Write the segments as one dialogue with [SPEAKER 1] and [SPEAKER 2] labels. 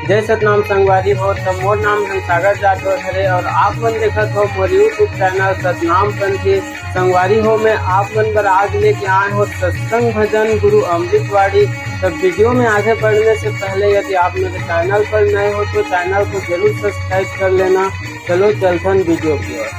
[SPEAKER 1] जय सतनाम संगवारी हो। तो मोर नाम सागर जाटवर हरे और आप मन देखत हो मोर यूट्यूब चैनल सतनाम पंथी संगवारी हो। मैं आप मन पर आज लेके आए हो सत्संग भजन गुरु अमृतवाड़ी। तो वीडियो में आगे बढ़ने से पहले यदि आप मेरे चैनल पर नए हो तो चैनल को जरूर सब्सक्राइब कर लेना। चलो चलते वीडियो की ओर।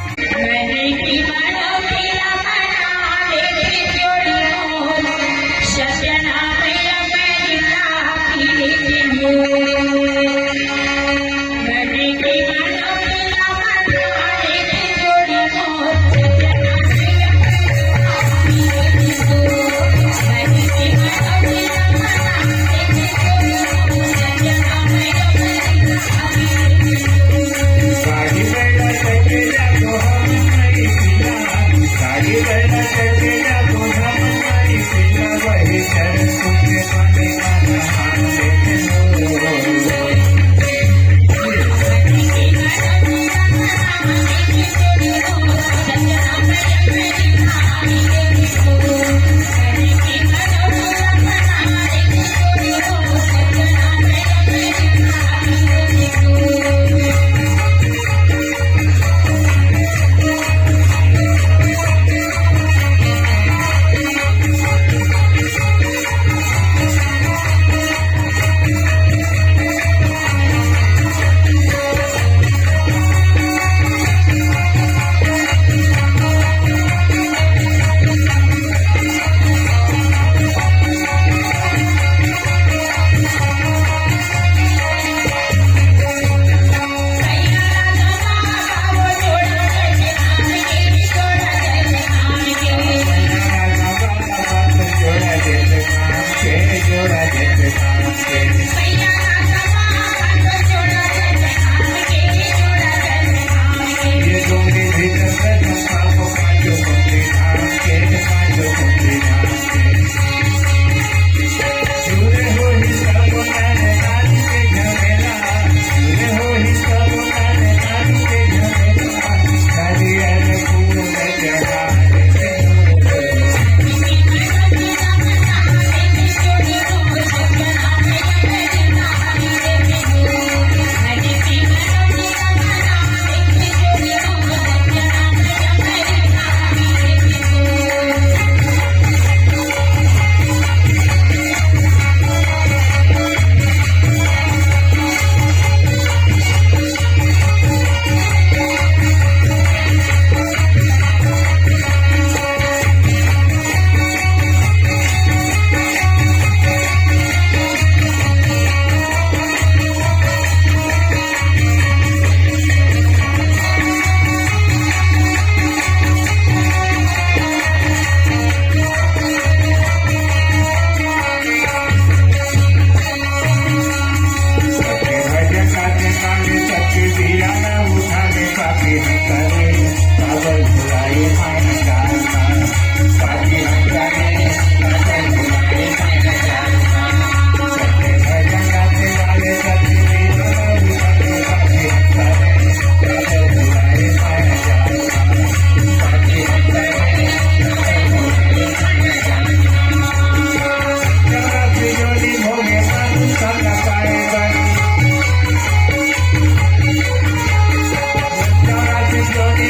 [SPEAKER 2] Johnny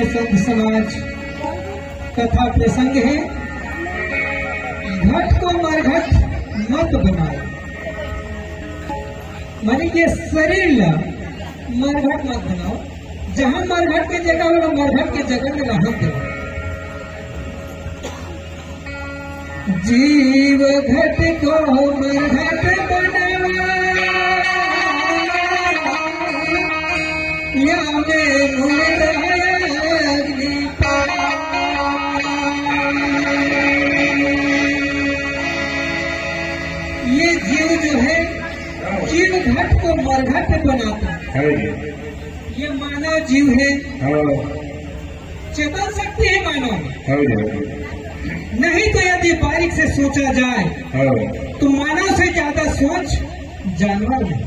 [SPEAKER 2] संत समाज कथा प्रसंग है। घट को मरघट मत बनाओ, माने कि शरीर ला मरघट मत बनाओ। जहाँ मरघट के जगह वाला मरघट के जगह में रहत दे। जीव घट को मरघट बनवा या में मुर्दा अग्नि ये जीव जो है जीव घट को मरघट बनाता है। ये मानव जीव है, चेतन शक्ति है मानव। नहीं तो यदि बारीक से सोचा जाए तो मानव से ज्यादा सोच जानवर में।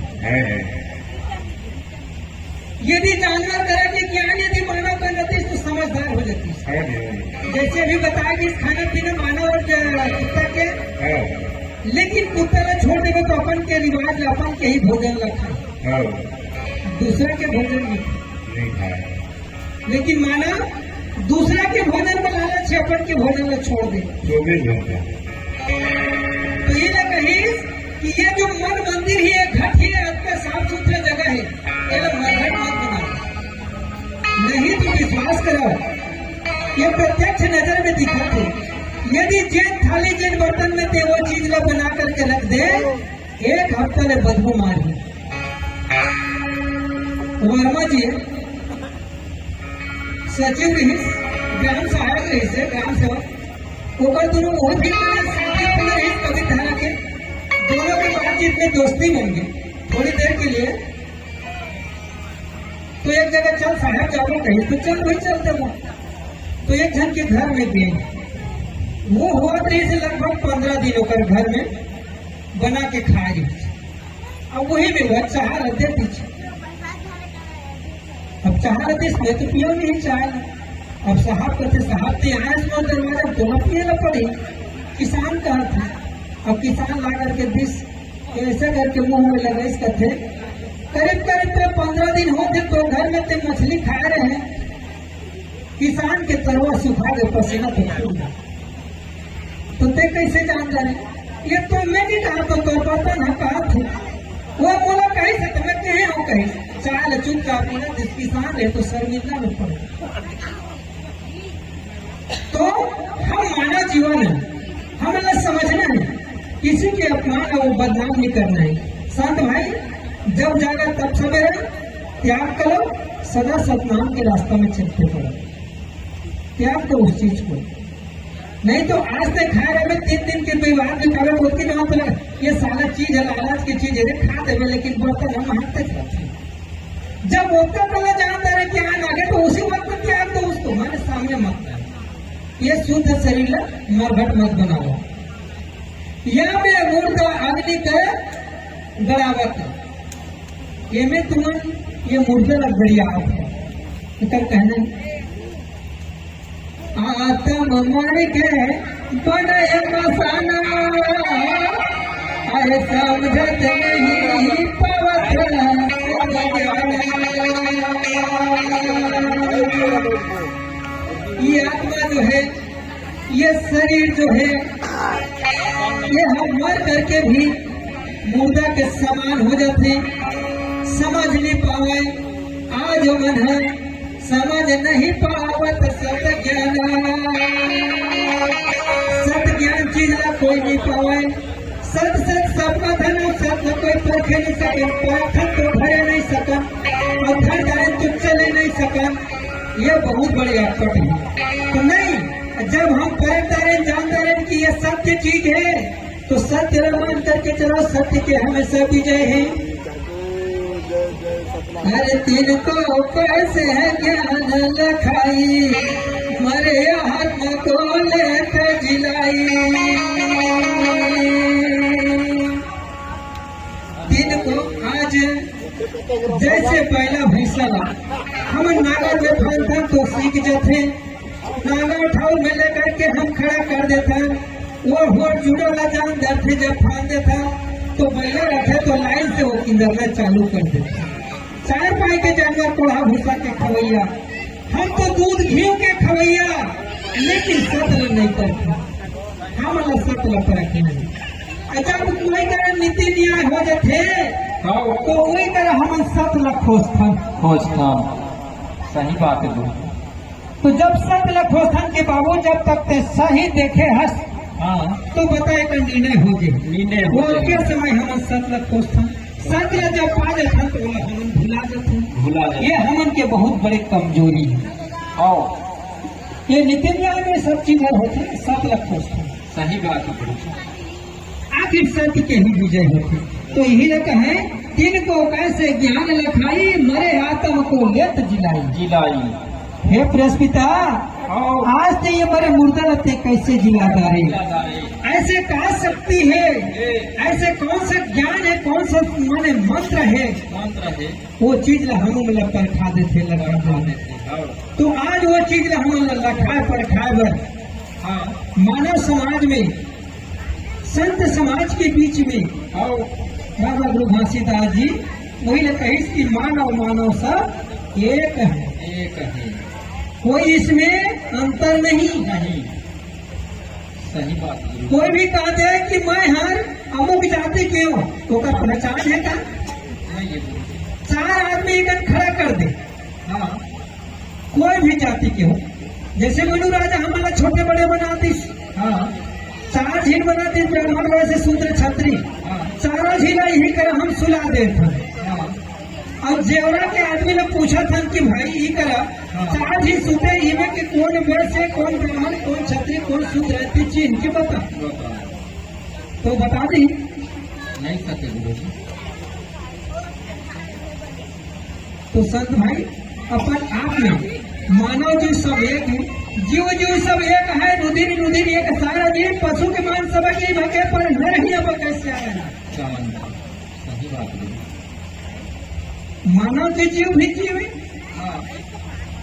[SPEAKER 2] यदि जानवर तरह के ज्ञान यदि मानव कर जाती तो समझदार हो जाती। जैसे अभी बताया कि खाना पीना मानव और कुत्ता के, लेकिन कुत्ता ने छोड़ देगा तो अपन के रिवाज अपन के ही भोजन रखा, दूसरा के भोजन नहीं खाया। लेकिन मानव दूसरा के भोजन में लालच से अपन के भोजन में छोड़ दे। तो ये ना कही कि ये जो मन मंदिर ही है, घट ही है, आपका साफ सुथरा जगह है, ये मरघट मत बनाओ। नहीं तो विश्वास करो, ये प्रत्यक्ष नजर में दिखा थे। यदि जेन थाली जेन बर्तन में ते वो चीज ला बना करके रख दे, एक हफ्ता ले बदबू मारी। वर्मा जी सचिव रही, ग्राम सहायक रही से ग्राम सेवक ओकर दोनों बहुत ही रही कभी धारा के दोनों के बातचीत में दोस्ती बन गई थोड़ी देर के लिए। तो एक जगह चल साहब जाओ कहीं, तो चल वही चलते वो। तो एक जन के घर में गए, वो हुआ रही से लगभग 15 दिन होकर घर में बना के खा रही। अब वही में वह चाह रहे पीछे, अब चाह रहे इसमें तो पियो नहीं चाह। अब साहब कहते साहब तो यहाँ इसमें दरवाजा तो न पिए पड़े। किसान कहा था, अब किसान ला करके 20 ऐसे करके मुंह में लगा इस कहते करीब करीब 15 दिन होते तो घर में ते मछली खा रहे हैं। किसान के तरवा सुखा दे पसीना तो छूट, तो ते कैसे जान रहे? ये तो मैं नहीं कहा तो पता ना कहा थे। वो बोला कहीं से तो मैं कहे हो कहीं चाल चुपचाप बोला, जिस किसान है तो शर्मिंदा में पड़े। तो हम मानव जीवन है, हमें समझना है, किसी के अपमान और बदनाम नहीं करना है। संत भाई जब जागा तब सवेरा त्याग करो, सदा सतनाम के रास्ता में चलते पड़ो, त्याग करो उस चीज को। नहीं तो आज तक खा रहे 3 दिन के विवाद में खा होती ना, तो ये सारा चीज है, लालच की चीज है, खा देवे लेकिन बर्तन हम हाथ तक रखते। जब उसका पहले जानता रहे कि आन आगे तो उसी वक्त में त्याग दो उसको, हमारे सामने मत। ये शुद्ध शरीर मरघट मत बनाओ। या में मुर्दा अग्नि के गड़ावत, ये में तुम्हें ये मुर्दा लग बढ़िया है कहना। आत्म मर के बने मसाना, अरे समझत नहीं पवत। ये आत्मा जो है, ये शरीर जो है, ये हम मर करके भी मुर्दा के समान हो जाते, समझ नहीं पावे। आज मन है समझ नहीं पावत सत ज्ञान, सत ज्ञान चीज ना कोई नहीं पावे। सत सत सबका धन, सत कोई परखे नहीं सके, पाठक तो भरे नहीं सकन, और धन डाले तो चले नहीं सकन। ये बहुत बड़ी अटपट है। तो नहीं, जब हम परखता रहे जानता रहे कि ये सत्य चीज है, तो सत्य मान करके चलो, सत्य के हमेशा विजय है। हर तीन को कैसे है ज्ञान लखाई, मरे आत्मा को लेते जिलाई। दिन को आज जैसे पहला फैसला हम नागर में फान तो सीख जाते, नागर ठाउर में लेकर के हम खड़ा कर देता, वो होट जुड़ा ला जान दर्थे जब फान देता तो बैले रखे तो लाइन से वो किंदरना चालू कर देता। 4 पाई के जानवर कोढ़ा भूसा के खवैया, हम तो दूध घी के खवैया, लेकिन सत्य नहीं करते। हम सत्य परखे नहीं। जब कोई तरह नीति न्याय हो जाते तो वही तरह हम सत्य खोजता।
[SPEAKER 3] सही बात है गुरु।
[SPEAKER 2] तो जब सत लखोस्थान के बाबू जब तक ते सही देखे हंस,
[SPEAKER 3] हाँ
[SPEAKER 2] तो बताए का निर्णय हो गए।
[SPEAKER 3] निर्णय
[SPEAKER 2] वो
[SPEAKER 3] हो
[SPEAKER 2] के समय हम सत लखोस्थान सत्य जब पा जाते तो बोला हम भुला जाते।
[SPEAKER 3] भुला
[SPEAKER 2] ये हमन के बहुत बड़े कमजोरी है।
[SPEAKER 3] और
[SPEAKER 2] ये नित्य न्याय में सब चीज होते हैं, सत लखोस्थान
[SPEAKER 3] सही बात है गुरु।
[SPEAKER 2] आखिर सत्य के ही विजय होते। तो यही न कहे तीन को कैसे ज्ञान लखाई, मरे आत्म को लेत जिलाई।
[SPEAKER 3] जिलाई
[SPEAKER 2] हे प्रस्पिता,
[SPEAKER 3] और
[SPEAKER 2] आज तो ये मरे मुर्दा लगते कैसे जिलाता रे। ऐसे का शक्ति है, ऐसे कौन सा ज्ञान है, कौन सा माने मंत्र है,
[SPEAKER 3] मंत्र है
[SPEAKER 2] वो चीज हम मतलब परखा देते लगा देते। तो आज वो चीज हम लखाए परखाए बर
[SPEAKER 3] हाँ
[SPEAKER 2] मानव समाज में, संत समाज के बीच में
[SPEAKER 3] और
[SPEAKER 2] बाबा गुरु घासीदास जी वही ने कही कि मानव मानव सब एक है,
[SPEAKER 3] एक है,
[SPEAKER 2] कोई इसमें अंतर नहीं।
[SPEAKER 3] नहीं सही बात गुरु।
[SPEAKER 2] कोई भी कहते हैं कि मैं हर अमुक जाति के हूँ, तो का पहचान है का?
[SPEAKER 3] नहीं है गुरु।
[SPEAKER 2] चार आदमी एक खड़ा कर दे,
[SPEAKER 3] हाँ
[SPEAKER 2] कोई भी जाति के हो, जैसे मनु राजा हमारा छोटे बड़े बनाती,
[SPEAKER 3] हाँ
[SPEAKER 2] चार झील बनाती, ब्राह्मण वैसे शूद्र छत्री,
[SPEAKER 3] हाँ
[SPEAKER 2] सारा झीला यही कर हम सुला देते।
[SPEAKER 3] हाँ
[SPEAKER 2] और जेवरा के आदमी ने पूछा था कि भाई ये करा चार झील सुते इनमें कि कौन वैश्य, कौन ब्राह्मण, कौन छत्री, कौन शूद्र रहती चीज इनकी बता, तो बता दी।
[SPEAKER 3] नहीं सके गुरु जी।
[SPEAKER 2] तो संत भाई अपन आप में मानव जो सब एक है, जीव जीव सब एक है, रुधिर रुधिर एक, सारा जीव पशु के मान सब के भगे पर न रही अब कैसे आएगा।
[SPEAKER 3] सही बात गुरु।
[SPEAKER 2] मानव के जीव भी जीव है,
[SPEAKER 3] हाँ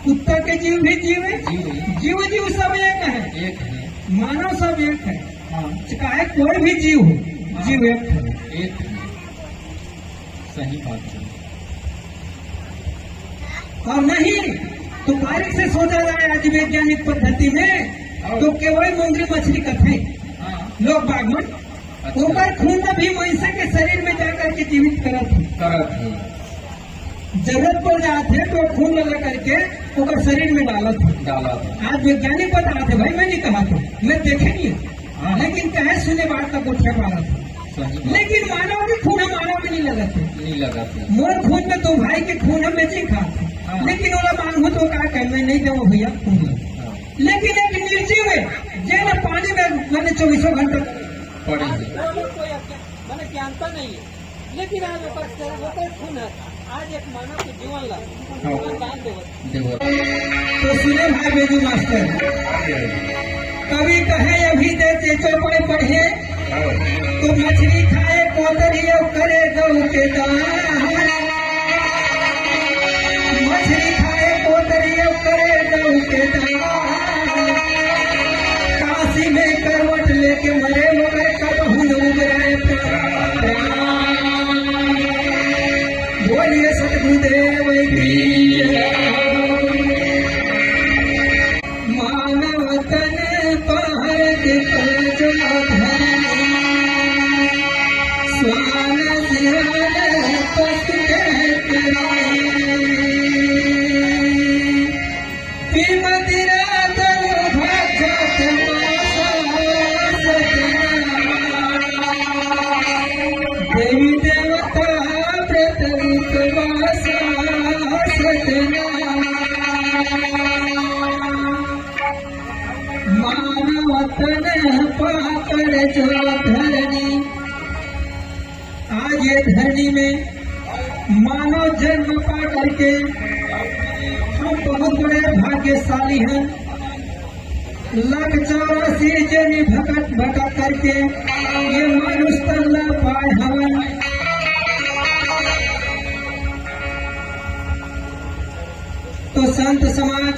[SPEAKER 2] कुत्ता के जीव भी जीव है,
[SPEAKER 3] जीव
[SPEAKER 2] जीव जीव सब एक है,
[SPEAKER 3] एक है,
[SPEAKER 2] मानव सब एक है।
[SPEAKER 3] हाँ
[SPEAKER 2] चाहे कोई भी जीव हो, जीव एक है।
[SPEAKER 3] एक है, सही बात है।
[SPEAKER 2] और नहीं तो बारीक से सोचा जाए आज वैज्ञानिक पद्धति में, तो केवल मुंगरी मछली कथे
[SPEAKER 3] हाँ
[SPEAKER 2] लोग बागमन ऊपर खून में भी मनुष्य के शरीर में जाकर के जीवित करत है।
[SPEAKER 3] करत है,
[SPEAKER 2] जरूरत पड़ जाते तो खून लगा करके ऊपर शरीर में डालत है।
[SPEAKER 3] डाला था।
[SPEAKER 2] आज वैज्ञानिक बता रहे थे, भाई मैं नहीं कहा था, मैं देखे नहीं
[SPEAKER 3] हाँ।
[SPEAKER 2] लेकिन कहे सुने बात का गोठिया मारा था।
[SPEAKER 3] सही बात।
[SPEAKER 2] लेकिन मानव के खून मानव में नहीं लगा थे।
[SPEAKER 3] नहीं लगा था।
[SPEAKER 2] मोर खून में तो भाई के खून में जी खा था,
[SPEAKER 3] हाँ।
[SPEAKER 2] लेकिन ओला मांगू तो कहा कह मैं नहीं दूँ भैया खून ला।
[SPEAKER 3] हाँ,
[SPEAKER 2] लेकिन एक निर्जीव है जे न पानी में मैंने 24 घंटा
[SPEAKER 3] पड़ी है।
[SPEAKER 4] मैंने जानता नहीं है, लेकिन आज होकर खून है। आज एक मानव के जीवन ला जीवन दान देवत।
[SPEAKER 3] देखो
[SPEAKER 2] तो सुने भाई बेजू मास्टर, कभी कहे अभी देते चौपड़े पढ़े तो मछली खाए कोतरी और करे गऊ के दान। मछली खाए कोतरी और करे गऊ के दान। काशी में करवट लेके मरे मगर कबहू न उबराए प्राण। बोलिए सतगुरुदेव की मानव तन पहर जो धरनी स्वान सियान पशु मदिरा तनु भक्षत देवी देवता व्रत उपवास मानव तन पाकर जो धरनी। आज ये धरनी में मानव जन्म पा करके हम बहुत बड़े भाग्यशाली हैं। 184 जनी भटक भटक करके ये मानुष तल्ला पाए हवन। तो संत समाज,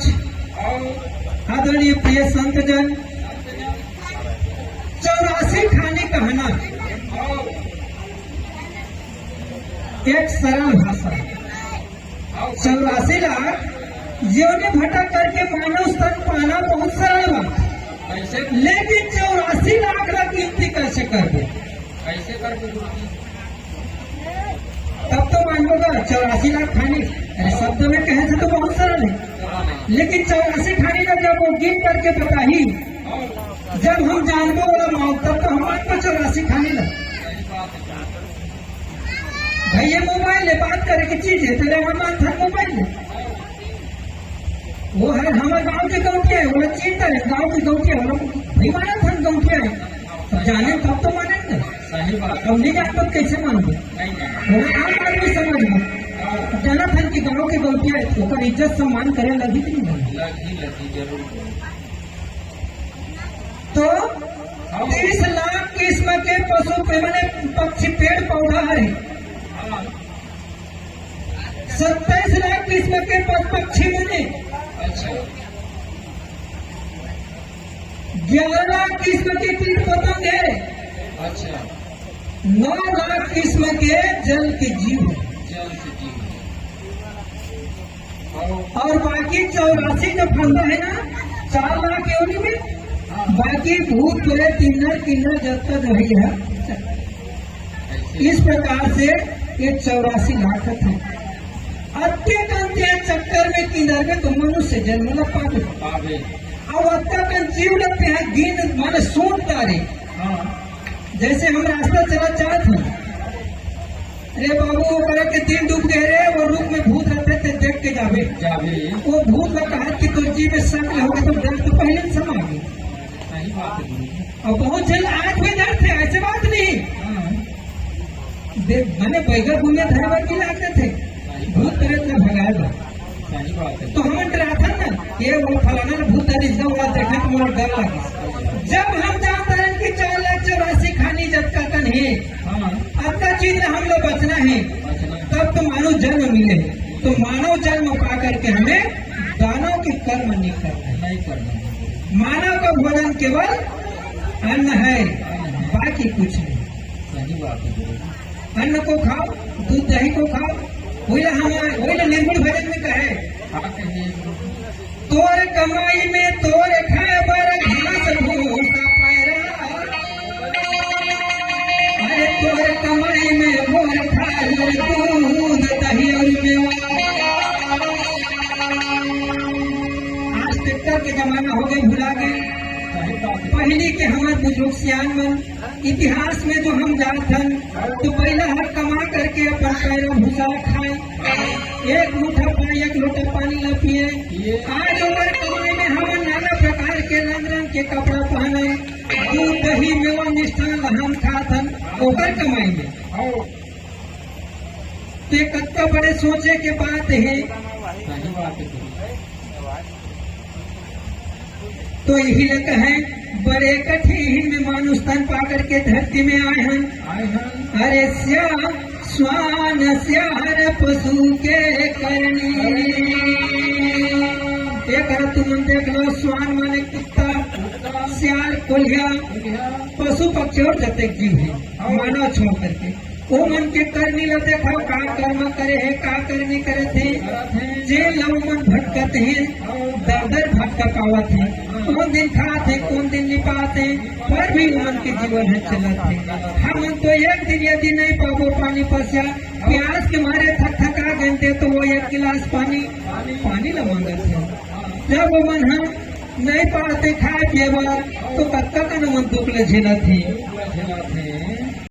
[SPEAKER 2] आदरणीय प्रिय संत जन, 84 खाने कहना एक सरल भाषा। 84 लाख जीवन भटक करके मानव स्तन पाना बहुत सरल बात,
[SPEAKER 3] कैसे
[SPEAKER 2] लेकिन 84 लाख का गिनती कैसे कर दे?
[SPEAKER 3] कैसे करके गुरु जी?
[SPEAKER 2] तब तो मान लो 84 लाख खाने, अरे शब्द में कहे थे तो बहुत सरल है। लेकिन 84 खानी का जब वो गिन करके बताही, जब हम जानबो वाला मौत तब तो हमारे को 84 खानी लग। भाई ये मोबाइल है, बात करे की चीज है, तेरे हमारे था मोबाइल है, वो है हमारे गांव के गौटिया है, वो चिंता है गांव की गौटिया है, भाई माना था गौटिया है, तो जाने तब तो मानेंगे।
[SPEAKER 3] सही बात।
[SPEAKER 2] अब नहीं जान तब कैसे मानबो? वो आम आदमी समझ लो जाना था कि गांव के गौटिया है, तो ओकर इज्जत सम्मान करे लगी कि नहीं लगी?
[SPEAKER 3] लगी जरूर।
[SPEAKER 2] तो 30 लाख किस्म के पशु मैंने पक्षी पेड़ पौधा है, 27 लाख किस्म के पक्षी बने,
[SPEAKER 3] अच्छा
[SPEAKER 2] 11 लाख किस्म के कीट पतंग है,
[SPEAKER 3] अच्छा
[SPEAKER 2] 9 लाख किस्म के जल के जीव है,
[SPEAKER 3] जल से जीव।
[SPEAKER 2] और बाकी 84 जो फंदा है ना 4 लाख योनि में, बाकी भूत प्रेत किन्नर किन्नर जगत जो है। इस प्रकार से ये 84 लाख थे। अत्यंत चक्कर में किन्नर में तो मनुष्य जन्म ल पावे, अब अत्यंत जीव लगते हैं गिन माने सोच तारे। जैसे हम रास्ता चला जात हैं, अरे बाबू करे के दिन डूब गए रे, वो रूप में भूत रहते थे, देख के जावे
[SPEAKER 3] जावे।
[SPEAKER 2] वो भूत का कहा कि तो जी में शक होगा तो डर तो पहले से समा गई।
[SPEAKER 3] सही बात है।
[SPEAKER 2] और बहुत जल्द आंख में डर थे, ऐसे बात नहीं। मैंने बैगर घूमे धरवर की लाते थे, भूत प्रेत में भगाएगा।
[SPEAKER 3] सही बात है।
[SPEAKER 2] तो हम डरा था ना ये वो फलाना भूत धरी हुआ देखने को मोर डर लगा। जब हम जानते हैं कि 4,84 खानी जब का कन है, आपका चीज हम लोग बचना है, तब तो मानव जन्म मिले। तो मानव जन्म पा करके हमें दानव के कर्म नहीं करना। मानव का भोजन केवल अन्न है, बाकी कुछ नहीं।
[SPEAKER 3] सही बात है।
[SPEAKER 2] अन्न को खाओ, दूध दही को खाओ, वही निर्गुण भजन में कहे तोर कमाई में तोर खाए बर घास भूसा पैरा, अरे तोर कमाई में मोर खाए बर दूध दही और मेवा। आज ट्रैक्टर के जमाना हो गए, भुला गए। पहले के हमारे बुजुर्ग सियान में इतिहास में जो हम जात हन, तो पहला हर कमा करके अपन पैरा भूसा खाए, एक मुठा पानी एक लोटा पानी न पिए। आज ओकर कमाई में हम नाना प्रकार के रंग रंग के कपड़ा पहने, दूध दही मेवा मिष्ठान हम खात हन ओकर कमाई में। ते कत्ता बड़े सोचे के बात है।
[SPEAKER 3] सही बात है।
[SPEAKER 2] तो यही लग है बड़े कठिन में मानुष तन पा करके धरती में आए हैं। अरे स्वान स्यार पशु के करनी, एक तुम देख लो, स्वान माने कुत्ता, स्यार कोल्हिया, पशु पक्षी और जते जीव है मानव छोड़ करके वो मन के करनी ला देखा का कर्म करे है, का करनी करे थे, जे लव मन भटकत है, दर दर भटकावत है, कौन दिन खाते कौन दिन निपाते, पर भी मन के जीवन है चलत है। हम तो एक दिन यदि नहीं पाबो पानी पसिया, प्यास के मारे थक थका गए तो वो 1 गिलास पानी ला मांगत है। जब वो मन हम नहीं पाते खाए पिए तो कत्ता का न मन दुख ले झेलत है।